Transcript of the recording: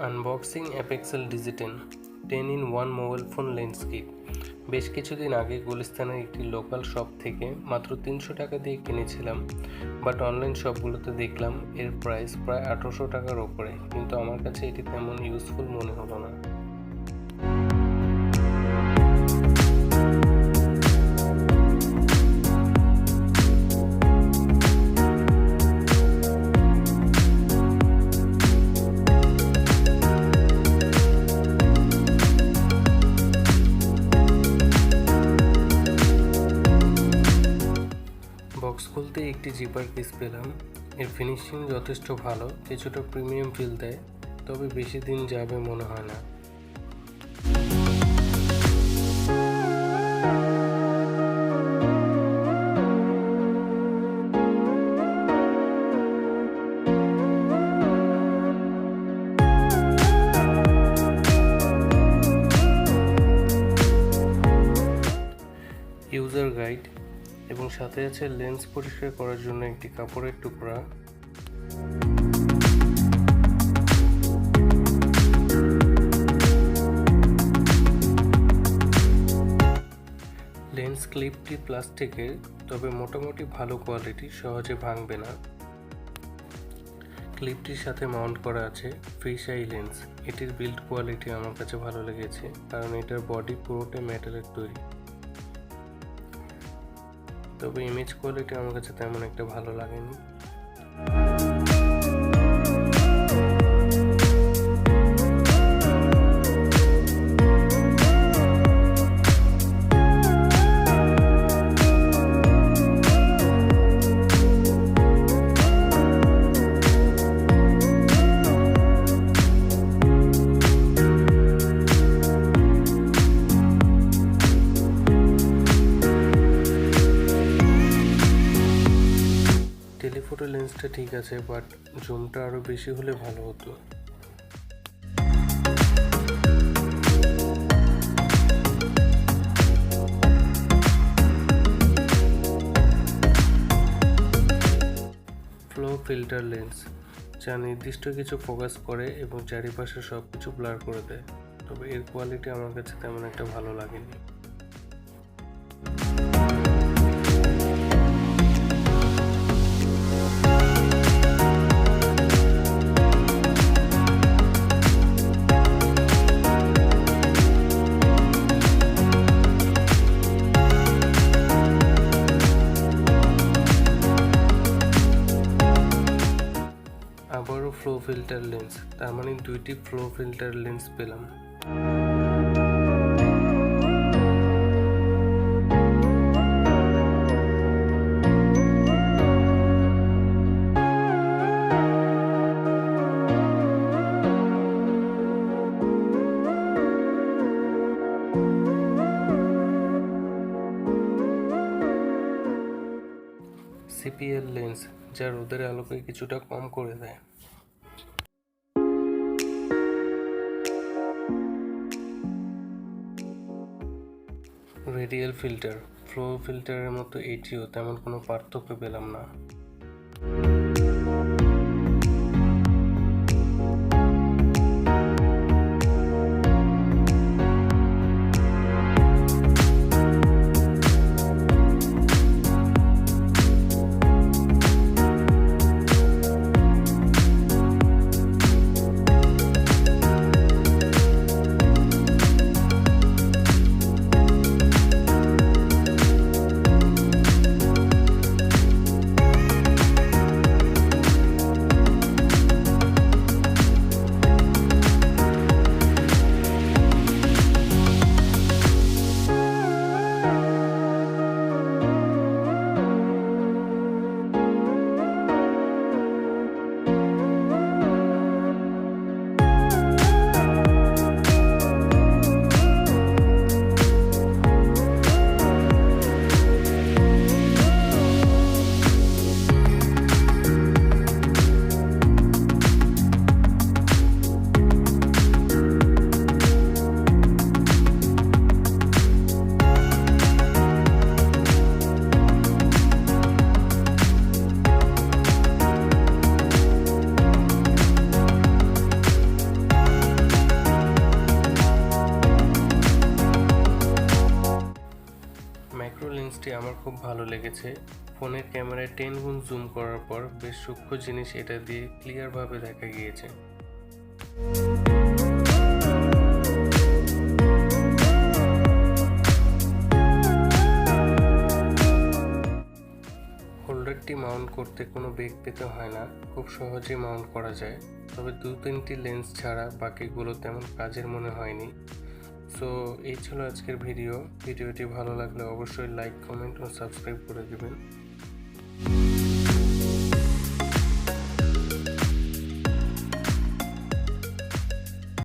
Unboxing Apexel dg-10 10-in-1 mobile phone lens kit. বেশ কিছুদিন আগে গুলিস্তানের একটি লোকাল শপ থেকে মাত্র 300 টাকা দিয়ে কিনেছিলাম, বাট অনলাইন শপগুলোতে দেখলাম এর প্রাইস প্রায় 1800 টাকার ওপরে, কিন্তু আমার কাছে এটি তেমন ইউজফুল মনে হলো না। বক্স খুলতে একটি জিপার কেস পেলাম। এর ফিনিশিং যথেষ্ট ভালো, কিছুটা প্রিমিয়াম ফিল দেয়, তবে বেশি দিন যাবে মনে হয় না। ইউজার গাইড এবং সাথে আছে লেন্স পরিষ্কার করার জন্য একটি কাপড়ের টুকরা। লেন্স ক্লিপটি প্লাস্টিকের, তবে মোটামুটি ভালো কোয়ালিটি, সহজে ভাঙবে না। ক্লিপটির সাথে মাউন্ট করা আছে ফিশ আই লেন্স। এটির বিল্ড কোয়ালিটি আমার কাছে ভালো লেগেছে, কারণ এটার বডি পুরোটাই মেটালের তৈরি, তবে ইমেজ কোয়ালিটি আমার কাছে তেমন একটা ভালো লাগেনি। টেলিফোটো লেন্সটা ঠিক আছে, বাট জুমটা আরও বেশি হলে ভালো হতো। ফ্লো ফিল্টার লেন্স, যা নির্দিষ্ট কিছু ফোকাস করে এবং চারিপাশে সব কিছু ব্লার করে দেয়, তবে এর কোয়ালিটি আমার কাছে তেমন একটা ভালো লাগেনি। আবারও ফ্লো ফিল্টার লেন্স, তার মানে দুইটি ফ্লো ফিল্টার লেন্স পেলাম। সিপিএল লেন্স, যা রোদের আলোকে কিছুটা কম করে দেয়। রেডিয়াল ফিল্টার, ফ্লো ফিল্টারের মতো এটিও তেমন কোনো পার্থক্য পেলাম না। ফোনটি আমার খুব ভালো লেগেছে। ফোনের ক্যামেরায় 10 গুণ জুম করার পর বেশ সূক্ষ্ম জিনিস এটা দিয়ে ক্লিয়ারভাবে দেখা গিয়েছে। হোল্ডারটি মাউন্ট করতে কোনো বেগ পেতে হয় না, খুব সহজে মাউন্ট করা যায়। তবে 2-3টি লেন্স ছাড়া বাকিগুলো তেমন কাজের মনে হয়নি। সো এই ছিল আজকের ভিডিওটি ভালো লাগলে অবশ্যই লাইক, কমেন্ট ও সাবস্ক্রাইব করে দেবেন।